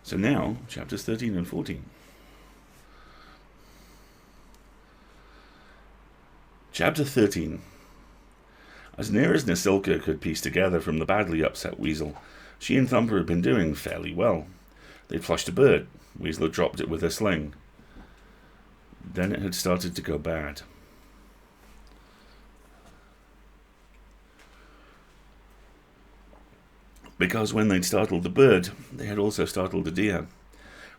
So now, chapters 13 and 14. Chapter 13. As near as Nasilka could piece together from the badly upset Weasel, she and Thumper had been doing fairly well. They'd flushed a bird. Weasel had dropped it with her sling. Then it had started to go bad. Because when they'd startled the bird, they had also startled the deer.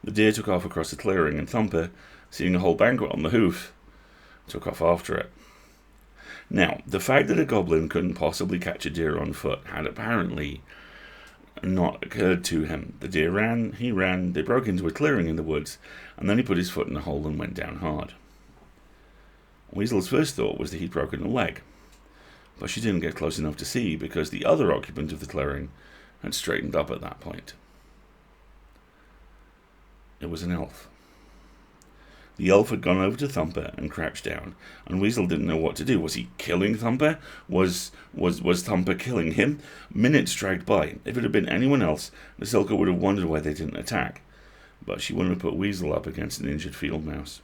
The deer took off across the clearing, and Thumper, seeing a whole banquet on the hoof, took off after it. Now, the fact that a goblin couldn't possibly catch a deer on foot had apparently not occurred to him. The deer ran, he ran, they broke into a clearing in the woods, and then he put his foot in a hole and went down hard. Weasel's first thought was that he'd broken a leg, but she didn't get close enough to see because the other occupant of the clearing had straightened up at that point. It was an elf. The elf had gone over to Thumper and crouched down, and Weasel didn't know what to do. Was he killing Thumper? Was Thumper killing him? Minutes dragged by. If it had been anyone else, Nasilka would have wondered why they didn't attack. But she wouldn't have put Weasel up against an injured field mouse.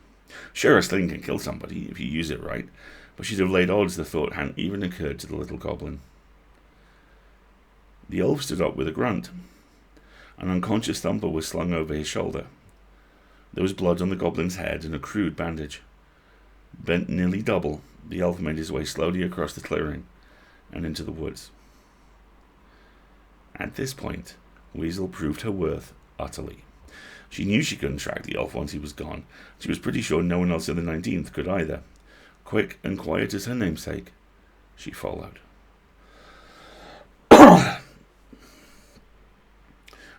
Sure, a sling can kill somebody if you use it right, but she'd have laid odds the thought hadn't even occurred to the little goblin. The elf stood up with a grunt. An unconscious Thumper was slung over his shoulder. There was blood on the goblin's head and a crude bandage. Bent nearly double, the elf made his way slowly across the clearing and into the woods. At this point, Weasel proved her worth utterly. She knew she couldn't track the elf once he was gone. She was pretty sure no one else in the 19th could either. Quick and quiet as her namesake, she followed.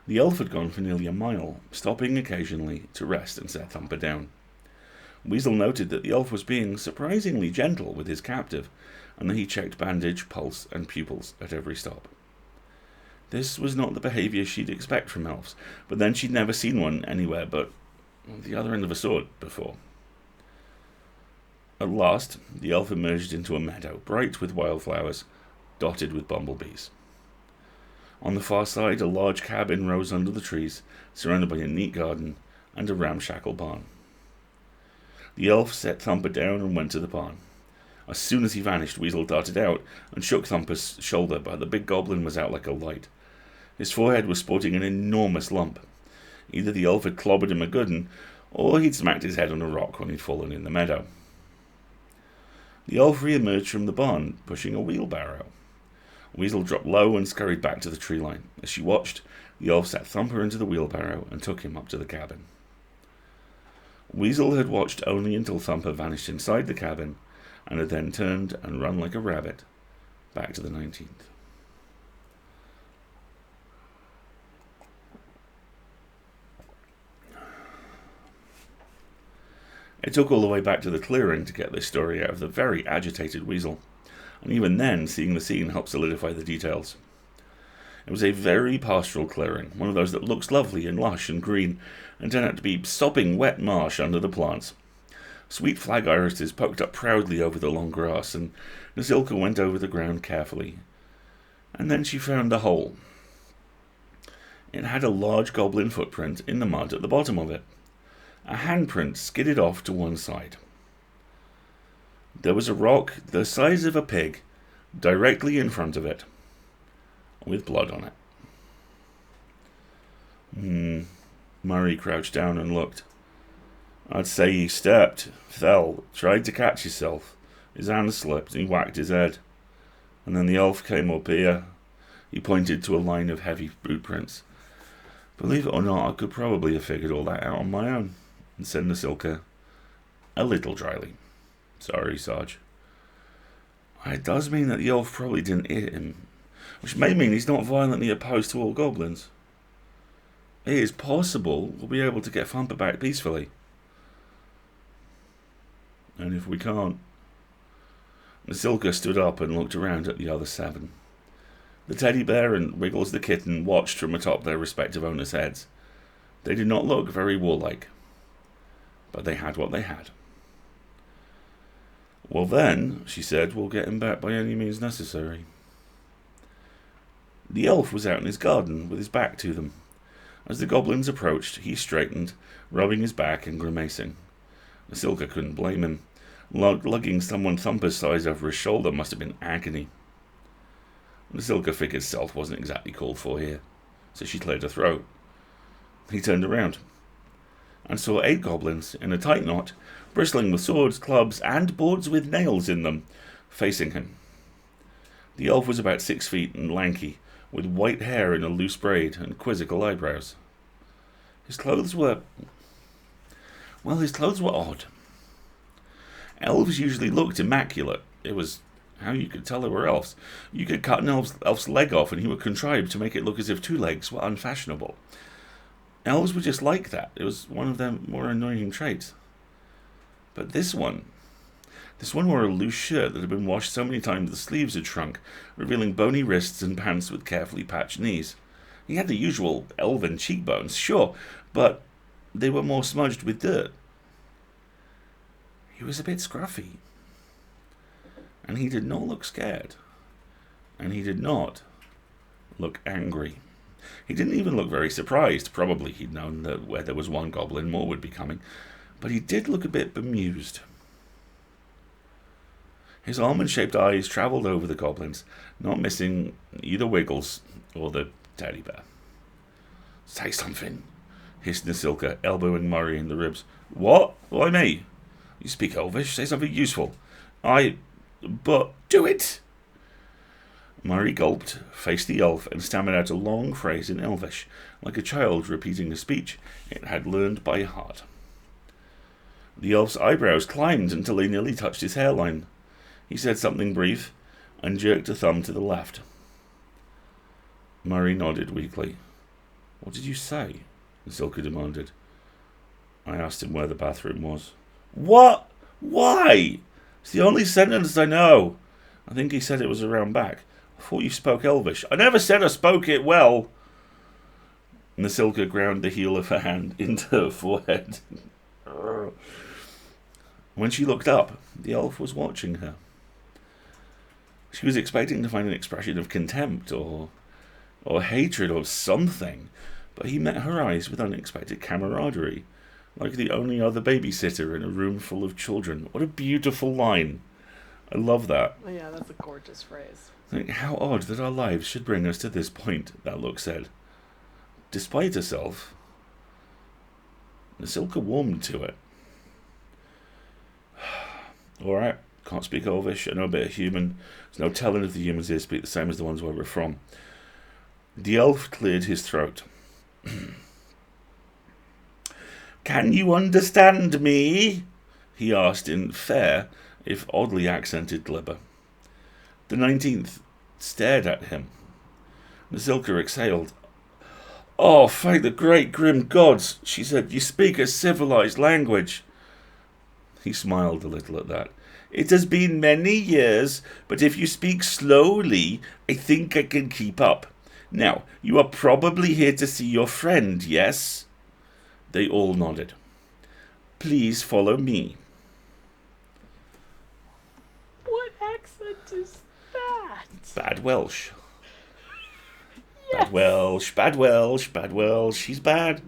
The elf had gone for nearly a mile, stopping occasionally to rest and set Thumper down. Weasel noted that the elf was being surprisingly gentle with his captive, and that he checked bandage, pulse, and pupils at every stop. This was not the behaviour she'd expect from elves, but then she'd never seen one anywhere but the other end of a sword before. At last, the elf emerged into a meadow, bright with wildflowers, dotted with bumblebees. On the far side, a large cabin rose under the trees, surrounded by a neat garden and a ramshackle barn. The elf set Thumper down and went to the barn. As soon as he vanished, Weasel darted out and shook Thumper's shoulder, but the big goblin was out like a light. His forehead was sporting an enormous lump. Either the elf had clobbered him a good 'un, or he'd smacked his head on a rock when he'd fallen in the meadow. The elf re-emerged from the barn, pushing a wheelbarrow. Weasel dropped low and scurried back to the tree line. As she watched, the elf sat Thumper into the wheelbarrow and took him up to the cabin. Weasel had watched only until Thumper vanished inside the cabin, and had then turned and run like a rabbit back to the 19th. It took all the way back to the clearing to get this story out of the very agitated Weasel, and even then, seeing the scene helped solidify the details. It was a very pastoral clearing, one of those that looks lovely and lush and green, and turned out to be sopping wet marsh under the plants. Sweet flag irises poked up proudly over the long grass, and Nasilka went over the ground carefully. And then she found a hole. It had a large goblin footprint in the mud at the bottom of it. A handprint skidded off to one side. There was a rock the size of a pig directly in front of it, with blood on it. Murray crouched down and looked. I'd say he stepped, fell, tried to catch himself. His hand slipped and he whacked his head. And then the elf came up here. He pointed to a line of heavy boot prints. Believe it or not, I could probably have figured all that out on my own, said Nasilka, a little dryly. Sorry, Sarge. It does mean that the elf probably didn't hit him, which may mean he's not violently opposed to all goblins. It is possible we'll be able to get Thumper back peacefully. And if we can't? Nasilka stood up and looked around at the other 7. The teddy bear and Wiggles the kitten watched from atop their respective owners' heads. They did not look very warlike, but they had what they had. Well then, she said, we'll get him back by any means necessary. The elf was out in his garden with his back to them. As the goblins approached, he straightened, rubbing his back and grimacing. Nasilka couldn't blame him. Lugging someone Thumper's size over his shoulder must have been agony. Nasilka figured stealth wasn't exactly called for here, so she cleared her throat. He turned around and saw 8 goblins in a tight knot, bristling with swords, clubs, and boards with nails in them, facing him. The elf was about 6 feet and lanky, with white hair in a loose braid and quizzical eyebrows. His clothes were odd. Elves usually looked immaculate. It was how you could tell they were elves. You could cut an elf's leg off and he would contrive to make it look as if 2 legs were unfashionable. Elves were just like that. It was one of their more annoying traits. But this one wore a loose shirt that had been washed so many times the sleeves had shrunk, revealing bony wrists and pants with carefully patched knees. He had the usual elven cheekbones, sure, but they were more smudged with dirt. He was a bit scruffy. And he did not look scared. And he did not look angry. He didn't even look very surprised. Probably he'd known that where there was one goblin, more would be coming. But he did look a bit bemused. His almond-shaped eyes travelled over the goblins, not missing either Wiggles or the teddy bear. "Say something," hissed Nasilka, elbowing Murray in the ribs. "What? Why me? You speak Elvish. Say something useful." But do it!" Murray gulped, faced the elf, and stammered out a long phrase in Elvish, like a child repeating a speech it had learned by heart. The elf's eyebrows climbed until they nearly touched his hairline. He said something brief, and jerked a thumb to the left. Murray nodded weakly. "What did you say?" Nasilka demanded. "I asked him where the bathroom was." "What? Why? It's the only sentence I know." "I think he said it was around back. I thought you spoke Elvish." "I never said I spoke it well." Nasilka ground the heel of her hand into her forehead. When she looked up, the elf was watching her. She was expecting to find an expression of contempt or hatred or something, but he met her eyes with unexpected camaraderie, like the only other babysitter in a room full of children. What a beautiful line. I love that. Oh, yeah, that's a gorgeous phrase. How odd that our lives should bring us to this point, that look said. Despite herself, Nasilka warmed to it. "Alright, can't speak Elvish, I know a bit of human. There's no telling if the humans here speak the same as the ones where we're from." The elf cleared his throat. "Can you understand me?" he asked in fair, if oddly accented glibber. The 19th stared at him. Nasilka exhaled. "Oh, thank the great grim gods," she said. "You speak a civilized language." He smiled a little at that. "It has been many years, but if you speak slowly, I think I can keep up. Now, you are probably here to see your friend, yes?" They all nodded. "Please follow me." What accent is that? Bad Welsh. Yes. Bad Welsh, bad Welsh, bad Welsh. She's bad.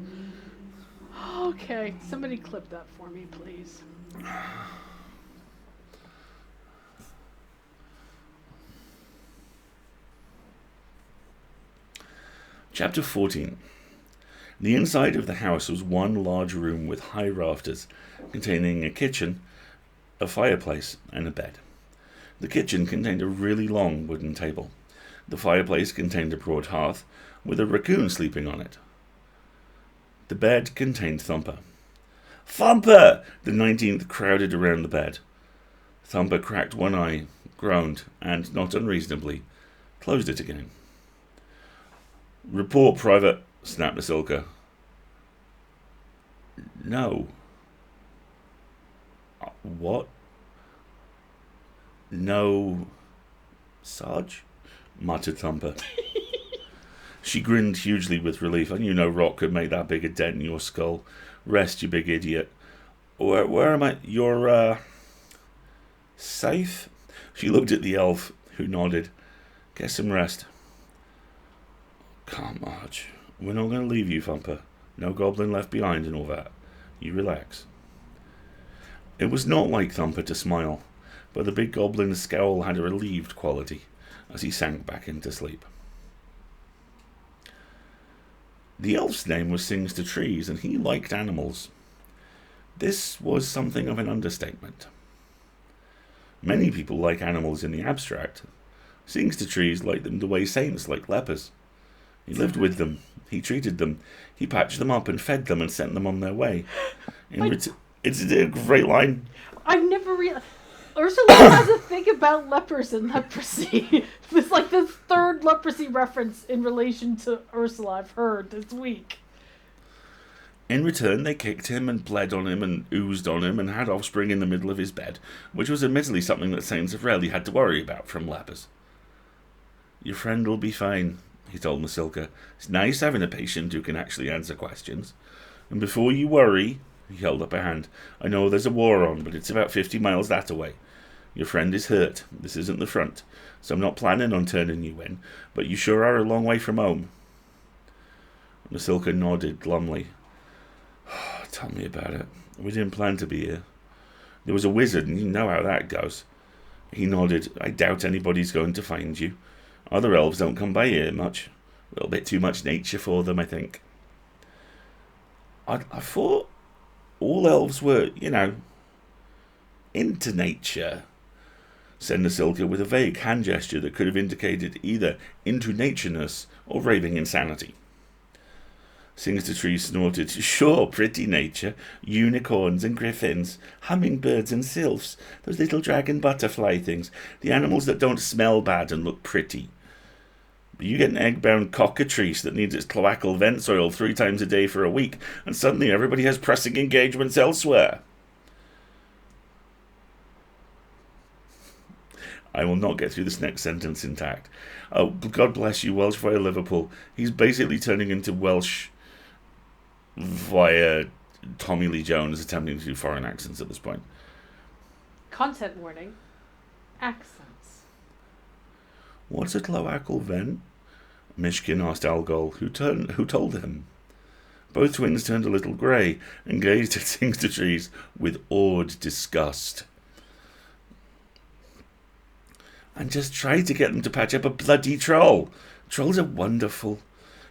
Okay, somebody clip that for me, please. Chapter 14. The inside of the house was one large room with high rafters, containing a kitchen, a fireplace, and a bed. The kitchen contained a really long wooden table. The fireplace contained a broad hearth, with a raccoon sleeping on it. The bed contained Thumper. "Thumper!" The 19th crowded around the bed. Thumper cracked one eye, groaned, and, not unreasonably, closed it again. "Report, Private," snapped Nasilka. "No." "What?" "No, Sarge?" muttered Thumper. She grinned hugely with relief. "I knew no rock could make that big a dent in your skull. Rest, you big idiot." Where am I? You're, safe?" She looked at the elf, who nodded. "Get some rest." "Can't, Marge. We're not going to leave you, Thumper. No goblin left behind and all that. You relax. It was not like Thumper to smile, but the big goblin's scowl had a relieved quality as he sank back into sleep. The elf's name was Sings to Trees, and he liked animals. This was something of an understatement. Many people like animals in the abstract. Sings to Trees liked them the way saints like lepers. He lived with them. He treated them. He patched them up and fed them and sent them on their way. It's a great line. I've never realized. Ursula has a thing about lepers and leprosy. It's like the third leprosy reference in relation to Ursula I've heard this week. In return, they kicked him and bled on him and oozed on him and had offspring in the middle of his bed, which was admittedly something that saints have rarely had to worry about from lepers. Your friend will be fine, he told Masilka. It's nice having a patient who can actually answer questions. And before you worry, he held up a hand, I know there's a war on, but it's about 50 miles that away. Your friend is hurt. This isn't the front, so I'm not planning on turning you in, but you sure are a long way from home. Masilka nodded glumly. Tell me about it. We didn't plan to be here. There was a wizard, and you know how that goes. He nodded. I doubt anybody's going to find you. Other elves don't come by here much. A little bit too much nature for them, I think. I thought all elves were, into nature, said Nasilka with a vague hand gesture that could have indicated either into natureness or raving insanity. Sings to Trees snorted. Sure, pretty nature. Unicorns and griffins, hummingbirds and sylphs, those little dragon butterfly things, the animals that don't smell bad and look pretty. But you get an egg-bound cockatrice that needs its cloacal vents oiled 3 times a day for a week, and suddenly everybody has pressing engagements elsewhere. I will not get through this next sentence intact. Oh, God bless you, Welsh via Liverpool. He's basically turning into Welsh via Tommy Lee Jones attempting to do foreign accents at this point. Content warning. Accents. What's a cloacal vent? Mishkin asked Algol, who told him. Both twins turned a little grey and gazed at Sings to Trees with awed disgust. And just tried to get them to patch up a bloody troll. Trolls are wonderful.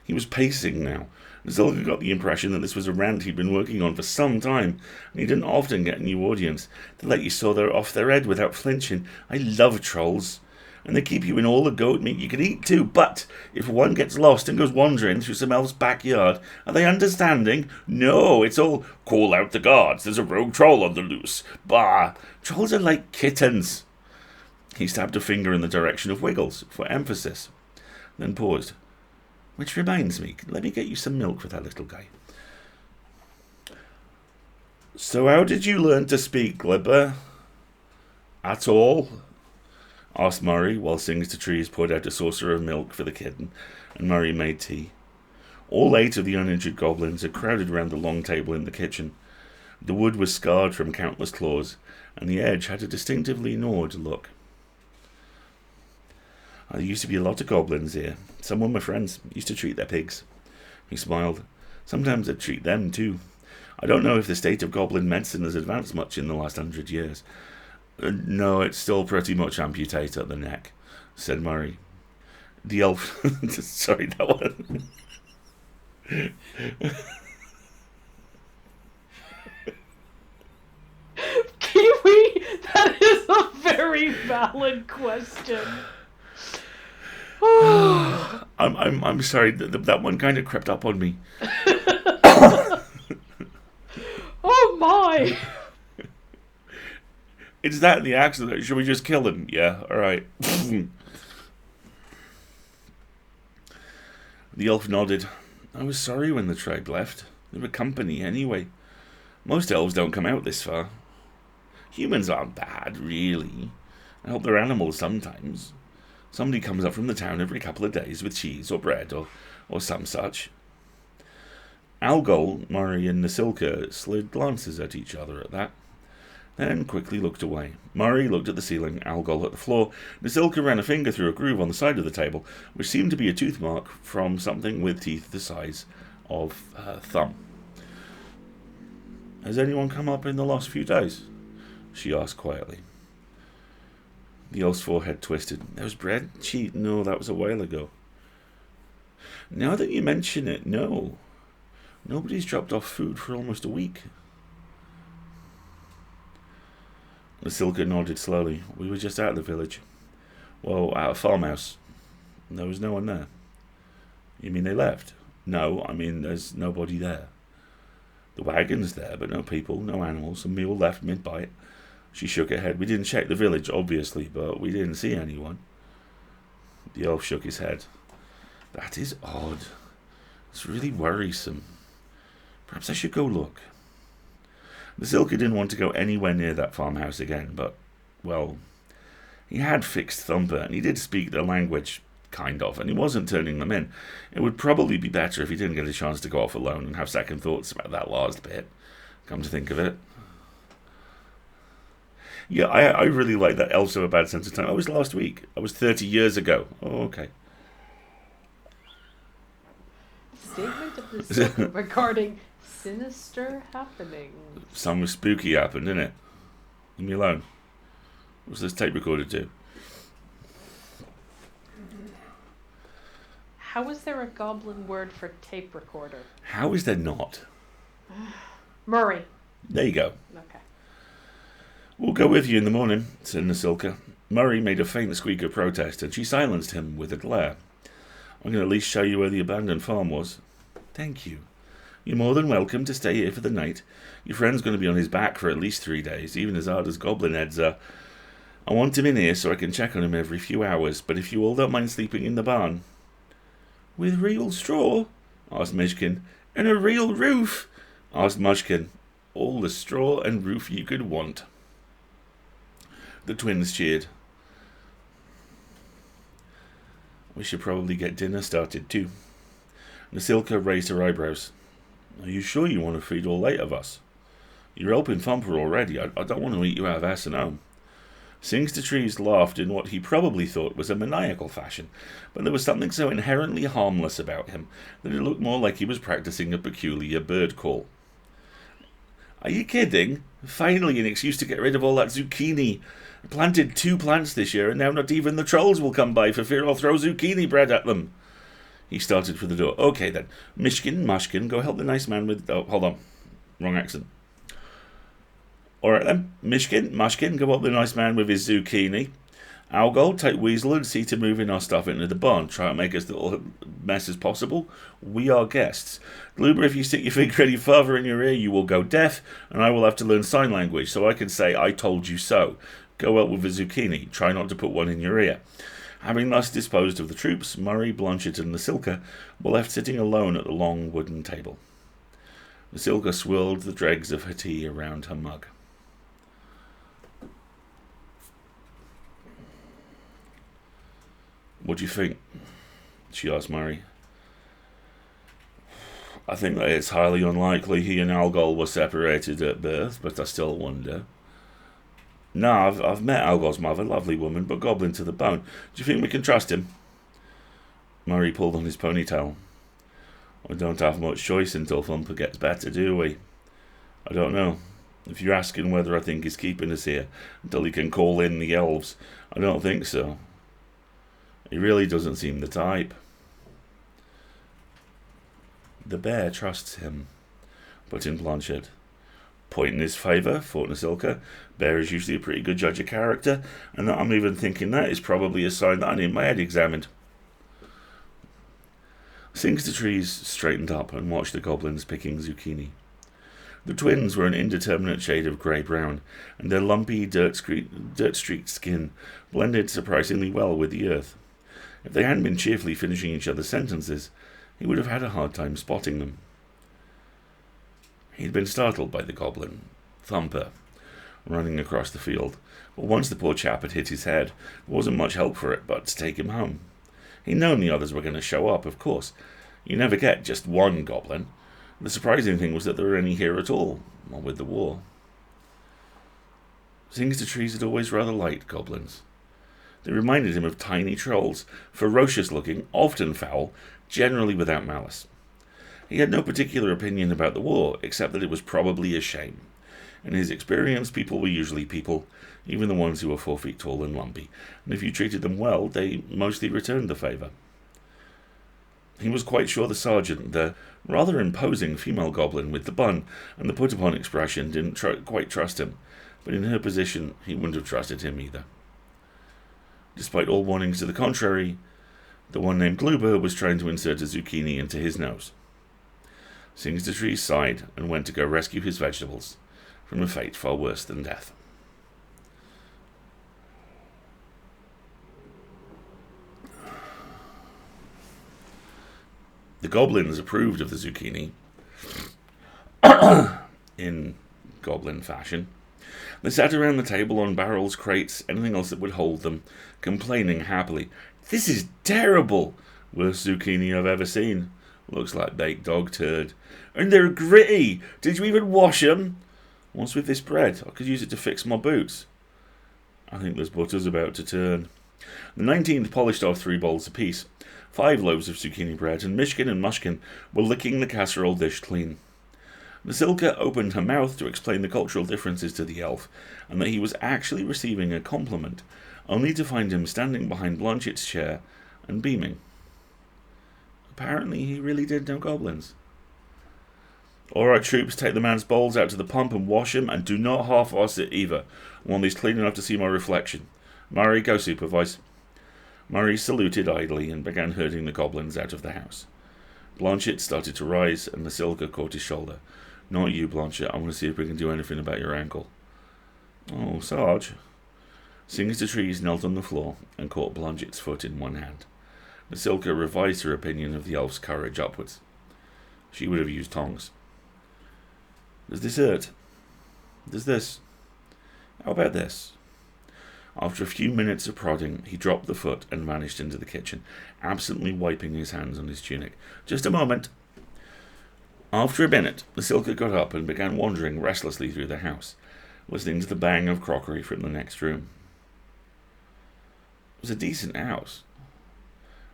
He was pacing now. Zilka got the impression that this was a rant he'd been working on for some time, and he didn't often get a new audience. They let you saw they're off their head without flinching. I love trolls. And they keep you in all the goat meat you can eat too, but if one gets lost and goes wandering through some elf's backyard, are they understanding? No, it's all, call out the guards, there's a rogue troll on the loose. Bah, trolls are like kittens. He stabbed a finger in the direction of Wiggles, for emphasis, then paused. Which reminds me, let me get you some milk for that little guy. So how did you learn to speak, Glibber? At all? Asked Murray, while Sings to Trees poured out a saucer of milk for the kitten, and Murray made tea. All 8 of the uninjured goblins had crowded round the long table in the kitchen. The wood was scarred from countless claws, and the edge had a distinctively gnawed look. There used to be a lot of goblins here. Some were my friends. Used to treat their pigs. He smiled. Sometimes I'd treat them too. I don't know if the state of goblin medicine has advanced much in the last 100 years. No, it's still pretty much amputate at the neck, said Murray. The elf... Sorry, that one. Kiwi, that is a very valid question. I'm sorry, that one kind of crept up on me. Oh my! It's that and the accident. Should we just kill him? Yeah, alright. The elf nodded. I was sorry when the tribe left. They were company anyway. Most elves don't come out this far. Humans aren't bad, really. I help their animals sometimes. Somebody comes up from the town every couple of days with cheese or bread or some such. Algol, Murray and Nasilka slid glances at each other at that. then quickly looked away. Murray looked at the ceiling, Algol at the floor. Nasilka ran a finger through a groove on the side of the table, which seemed to be a tooth mark from something with teeth the size of her thumb. "Has anyone come up in the last few days?" she asked quietly. The elf's forehead twisted. "There was bread? No, that was a while ago." "Now that you mention it, no. Nobody's dropped off food for almost a week." Nasilka nodded slowly. "We were just out of the village. Well, at a farmhouse. There was no one there." "You mean they left?" "No, I mean there's nobody there. The wagon's there, but no people, no animals, and we all left mid-bite." She shook her head. "We didn't check the village, obviously, but we didn't see anyone." The elf shook his head. "That is odd. It's really worrisome. Perhaps I should go look." Nasilka didn't want to go anywhere near that farmhouse again, but, well, he had fixed Thumper, and he did speak their language, kind of, and he wasn't turning them in. It would probably be better if he didn't get a chance to go off alone and have second thoughts about that last bit, come to think of it. Yeah, I really like that elves have a bad sense of time. I was last week. I was 30 years ago. Oh, okay. Statement of the Silver regarding sinister happenings. Something spooky happened, didn't it? Leave me alone. What's this tape recorder do? How is there a goblin word for tape recorder? How is there not? Murray. There you go. Okay. "We'll go with you in the morning," said Nasilka. Murray made a faint squeak of protest, and she silenced him with a glare. "I'm going to at least show you where the abandoned farm was." "Thank you. You're more than welcome to stay here for the night. Your friend's going to be on his back for at least 3 days, even as hard as goblin heads are. I want him in here so I can check on him every few hours, but if you all don't mind sleeping in the barn." "With real straw?" asked Mishkin. "And a real roof?" asked Mushkin. "All the straw and roof you could want." The twins cheered. "We should probably get dinner started too." Nasilka raised her eyebrows. "Are you sure you want to feed all 8 of us? You're helping Thumper already. I don't want to eat you out of S&O. Singster laughed in what he probably thought was a maniacal fashion, but there was something so inherently harmless about him that it looked more like he was practicing a peculiar bird call. "Are you kidding? Finally an excuse to get rid of all that zucchini. I planted 2 plants this year, and now not even the trolls will come by for fear I'll throw zucchini bread at them." He started for the door. "Okay then. Mushkin, go help the nice man with..." Oh, hold on. Wrong accent. "Alright then. Mushkin, go help the nice man with his zucchini. Algol, take Weasel and see to moving our stuff into the barn. Try and make as little mess as possible. We are guests. Gloober, if you stick your finger any further in your ear, you will go deaf, and I will have to learn sign language, so I can say, 'I told you so.' Go out with the zucchini. Try not to put one in your ear." Having thus disposed of the troops, Murray, Blanchett, and Nasilka were left sitting alone at the long wooden table. Nasilka swirled the dregs of her tea around her mug. "What do you think?" she asked Murray. "I think that it's highly unlikely he and Algol were separated at birth, but I still wonder." "No, I've met Algol's mother, lovely woman, but goblin to the bone. Do you think we can trust him?" Murray pulled on his ponytail. "We don't have much choice until Thumper gets better, do we? I don't know. If you're asking whether I think he's keeping us here until he can call in the elves, I don't think so. He really doesn't seem the type." "The bear trusts him," put in Blanchett. "Point in his favour," thought Nasilka. "Bear is usually a pretty good judge of character, and that I'm even thinking that is probably a sign that I need my head examined." Singster straightened up and watched the goblins picking zucchini. The twins were an indeterminate shade of grey-brown, and their lumpy, dirt-streaked skin blended surprisingly well with the earth. If they hadn't been cheerfully finishing each other's sentences, he would have had a hard time spotting them. He had been startled by the goblin, Thumper, running across the field, but once the poor chap had hit his head, there wasn't much help for it but to take him home. He'd known the others were going to show up, of course. You never get just one goblin. The surprising thing was that there were any here at all, what with the war. Sings the trees had always rather liked goblins. They reminded him of tiny trolls, ferocious-looking, often foul, generally without malice. He had no particular opinion about the war, except that it was probably a shame. In his experience, people were usually people, even the ones who were 4 feet tall and lumpy, and if you treated them well, they mostly returned the favour. He was quite sure the sergeant, the rather imposing female goblin with the bun and the put-upon expression, didn't quite trust him, but in her position, he wouldn't have trusted him either. Despite all warnings to the contrary, the one named Bluebird was trying to insert a zucchini into his nose. Sings the Tree sighed and went to go rescue his vegetables from a fate far worse than death. The goblins approved of the zucchini in goblin fashion. They sat around the table on barrels, crates, anything else that would hold them, complaining happily. "This is terrible! Worst zucchini I've ever seen. Looks like baked dog turd. And they're gritty! Did you even wash them? What's with this bread? I could use it to fix my boots. I think this butter's about to turn." The 19th polished off 3 bowls apiece. 5 loaves of zucchini bread, and Mishkin and Mushkin were licking the casserole dish clean. Nasilka opened her mouth to explain the cultural differences to the elf, and that he was actually receiving a compliment, only to find him standing behind Blanchet's chair and beaming. Apparently he really did know goblins. "All right, troops, take the man's bowls out to the pump and wash them, and do not half-ass it either. I want these clean enough to see my reflection. Murray, go supervise." Murray saluted idly and began herding the goblins out of the house. Blanchet started to rise, and Nasilka caught his shoulder. "Not you, Blanchet. I want to see if we can do anything about your ankle." "Oh, Sarge." Sings the Trees knelt on the floor and caught Blanchet's foot in one hand. Nasilka revised her opinion of the elf's courage upwards. She would have used tongs. "Does this hurt? Does this? How about this?" After a few minutes of prodding, he dropped the foot and vanished into the kitchen, absently wiping his hands on his tunic. "Just a moment." After a minute, Nasilka got up and began wandering restlessly through the house, listening to the bang of crockery from the next room. It was a decent house.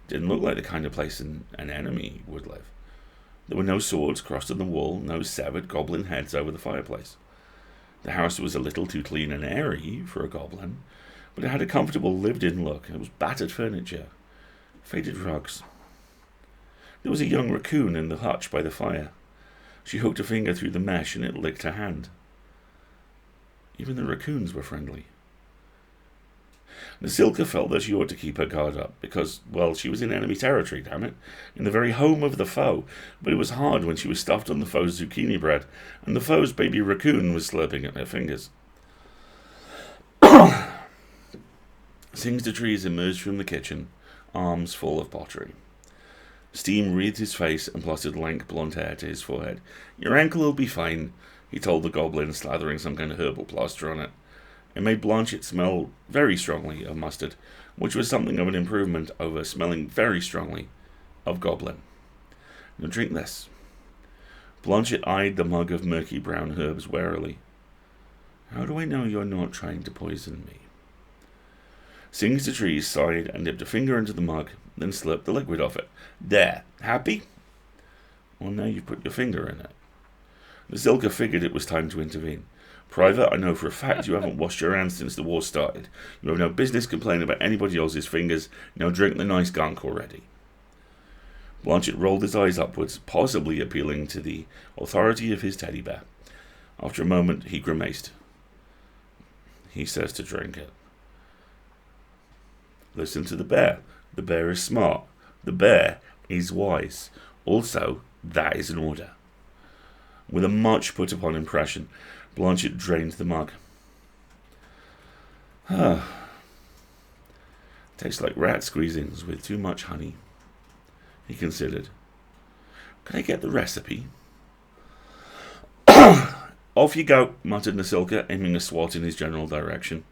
Didn't look like the kind of place an enemy would live. There were no swords crossed on the wall, no severed goblin heads over the fireplace. The house was a little too clean and airy for a goblin, but it had a comfortable lived-in look. It was battered furniture, faded rugs. There was a young raccoon in the hutch by the fire. She hooked a finger through the mesh and it licked her hand. Even the raccoons were friendly. Nasilka felt that she ought to keep her guard up, because, well, she was in enemy territory, damn it, in the very home of the foe, but it was hard when she was stuffed on the foe's zucchini bread, and the foe's baby raccoon was slurping at her fingers. Sings the Trees emerged from the kitchen, arms full of pottery. Steam wreathed his face and plastered lank blonde hair to his forehead. "Your ankle will be fine," he told the goblin, slathering some kind of herbal plaster on it. It made Blanchet smell very strongly of mustard, which was something of an improvement over smelling very strongly of goblin. "Now drink this." Blanchet eyed the mug of murky brown herbs warily. "How do I know you're not trying to poison me?" Sings the Trees sighed and dipped a finger into the mug, then slurped the liquid off it. "There, happy?" "Well, now you've put your finger in it." Nasilka figured it was time to intervene. "Private, I know for a fact you haven't washed your hands since the war started. You have no business complaining about anybody else's fingers. Now drink the nice gunk already." Blanchet rolled his eyes upwards, possibly appealing to the authority of his teddy bear. After a moment, he grimaced. "He says to drink it." Listen to the bear. The bear is smart. The bear is wise. Also, that is an order. With a much put-upon impression, Blanchet drained the mug. Tastes like rat squeezings with too much honey. He considered. "Can I get the recipe?" "Off you go," muttered Nasilka, aiming a swat in his general direction.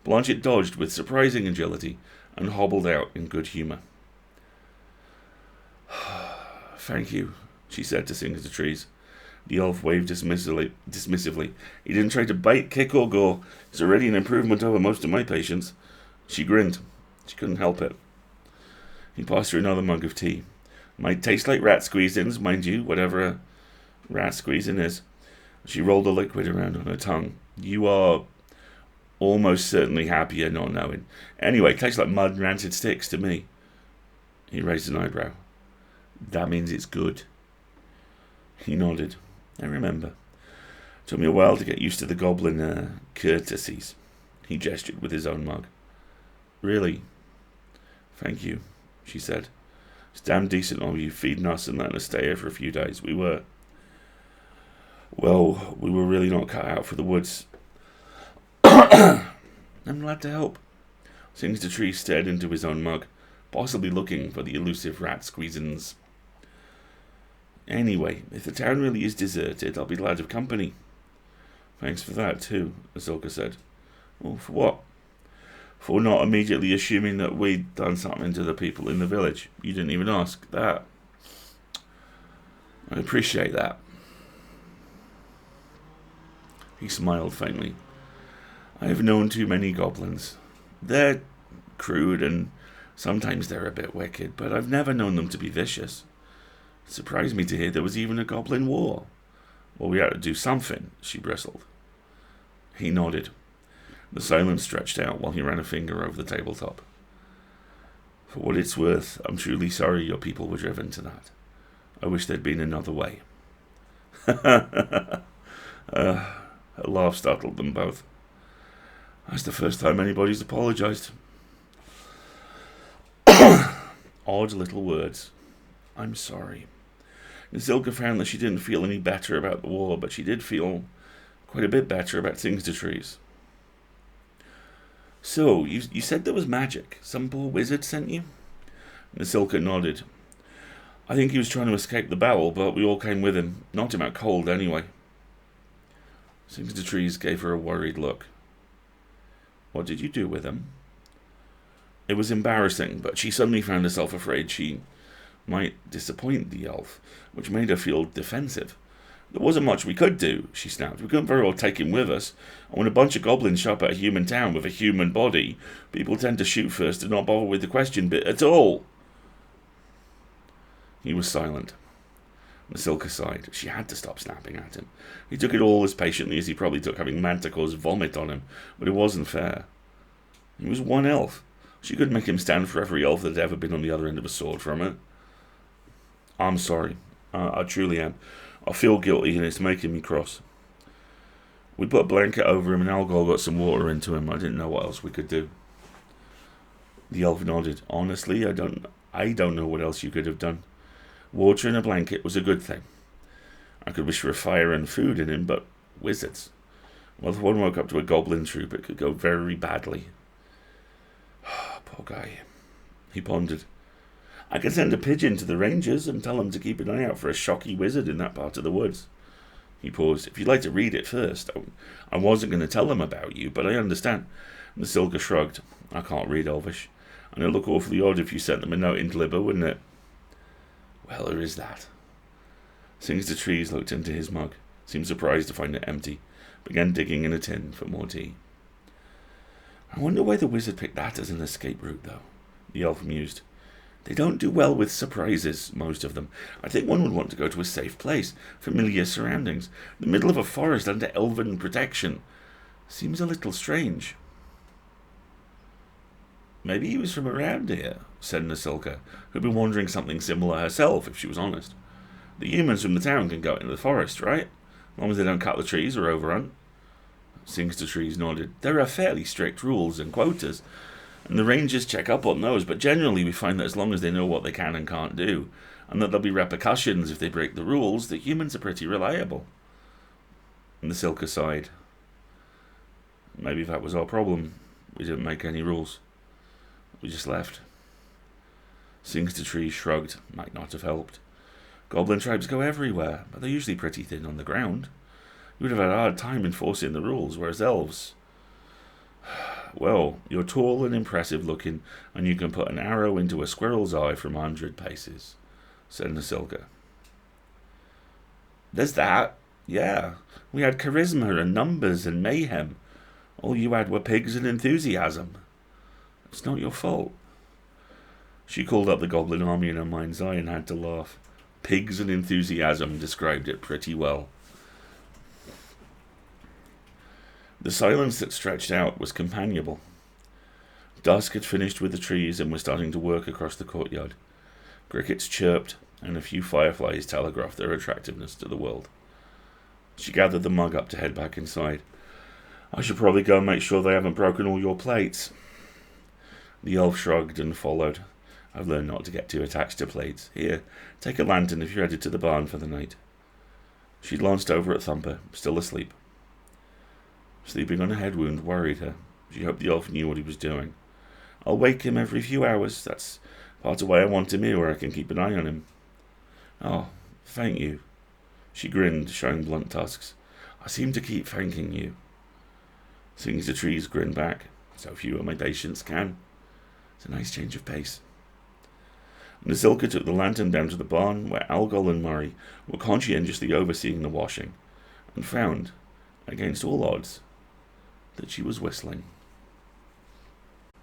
Blanchet dodged with surprising agility and hobbled out in good humour. "Thank you," she said to Sings the Trees. The elf waved dismissively. He didn't try to bite, kick, or gore. It's already an improvement over most of my patients. She grinned. She couldn't help it. He passed her another mug of tea. Might taste like rat squeezins, mind you, whatever a rat squeezin is. She rolled the liquid around on her tongue. You are almost certainly happier not knowing. Anyway, tastes like mud and rancid sticks to me. He raised an eyebrow. That means it's good. He nodded. I remember. Took me a while to get used to the goblin courtesies. He gestured with his own mug. Really? Thank you, she said. It's damn decent of you feeding us and letting us stay here for a few days. We were really not cut out for the woods. I'm glad to help. Sings the Tree stared into his own mug, possibly looking for the elusive rat squeezins. Anyway, if the town really is deserted, I'll be glad of company. Thanks for that, too, Ahsoka said. Well, for what? For not immediately assuming that we'd done something to the people in the village. You didn't even ask that. I appreciate that. He smiled faintly. I have known too many goblins. They're crude and sometimes they're a bit wicked, but I've never known them to be vicious. It surprised me to hear there was even a goblin war. Well, we had to do something, she bristled. He nodded. The silence stretched out while he ran a finger over the tabletop. For what it's worth, I'm truly sorry your people were driven to that. I wish there'd been another way. A laugh startled them both. That's the first time anybody's apologized. Odd little words. I'm sorry. Nazilka found that she didn't feel any better about the war, but she did feel quite a bit better about things to trees. So, you said there was magic. Some poor wizard sent you? Nazilka nodded. I think he was trying to escape the battle, but we all came with him. Knocked him out cold, anyway. Sings to Trees gave her a worried look. What did you do with him? It was embarrassing, but she suddenly found herself afraid she might disappoint the elf, which made her feel defensive. There wasn't much we could do, she snapped. We couldn't very well take him with us. And when a bunch of goblins show up at a human town with a human body, people tend to shoot first and not bother with the question bit at all. He was silent. Nazilka sighed. She had to stop snapping at him. He took it all as patiently as he probably took having Manticores vomit on him, but it wasn't fair. He was one elf. She couldn't make him stand for every elf that had ever been on the other end of a sword from her. I'm sorry. I truly am. I feel guilty and it's making me cross. We put a blanket over him and Algol got some water into him. I didn't know what else we could do. The elf nodded. Honestly, I don't know what else you could have done. Water and a blanket was a good thing. I could wish for a fire and food in him, but wizards. Well, if one woke up to a goblin troop, it could go very badly. Poor guy. He pondered. I could send a pigeon to the rangers and tell them to keep an eye out for a shocky wizard in that part of the woods. He paused. If you'd like to read it first. I wasn't going to tell them about you, but I understand. Nazilka shrugged. I can't read Elvish. And it'd look awfully odd if you sent them a note in Glibber, wouldn't it? Well, there is that. Sings the Trees looked into his mug, seemed surprised to find it empty, began digging in a tin for more tea. I wonder why the wizard picked that as an escape route, though, the elf mused. They don't do well with surprises, most of them. I think one would want to go to a safe place, familiar surroundings, the middle of a forest under elven protection. Seems a little strange. Maybe he was from around here, said Nazilka, who'd been wondering something similar herself, if she was honest. The humans from the town can go into the forest, right? As long as they don't cut the trees or overrun. Sings to Trees nodded. There are fairly strict rules and quotas, and the rangers check up on those, but generally we find that as long as they know what they can and can't do, and that there'll be repercussions if they break the rules, the humans are pretty reliable. And Nazilka sighed. Maybe that was our problem. We didn't make any rules. We just left. Sings to Trees shrugged. Might not have helped. Goblin tribes go everywhere, but they're usually pretty thin on the ground. You would have had a hard time enforcing the rules, whereas elves... Well, you're tall and impressive looking, and you can put an arrow into a squirrel's eye from 100 paces, said Nazilka. There's that. Yeah. We had charisma and numbers and mayhem. All you had were pigs and enthusiasm. It's not your fault. She called up the goblin army in her mind's eye and had to laugh. Pigs and enthusiasm described it pretty well. The silence that stretched out was companionable. Dusk had finished with the trees and was starting to work across the courtyard. Crickets chirped, and a few fireflies telegraphed their attractiveness to the world. She gathered the mug up to head back inside. I should probably go and make sure they haven't broken all your plates. The elf shrugged and followed. I've learned not to get too attached to plates. Here, take a lantern if you're headed to the barn for the night. She glanced over at Thumper, still asleep. Sleeping on a head wound worried her. She hoped the elf knew what he was doing. I'll wake him every few hours. That's part of why I want him here, where I can keep an eye on him. Oh, thank you. She grinned, showing blunt tusks. I seem to keep thanking you. Seeing the trees grinned back. So few of my patients can. It's a nice change of pace. Nazilka took the lantern down to the barn, where Algol and Murray were conscientiously overseeing the washing, and found, against all odds, that she was whistling.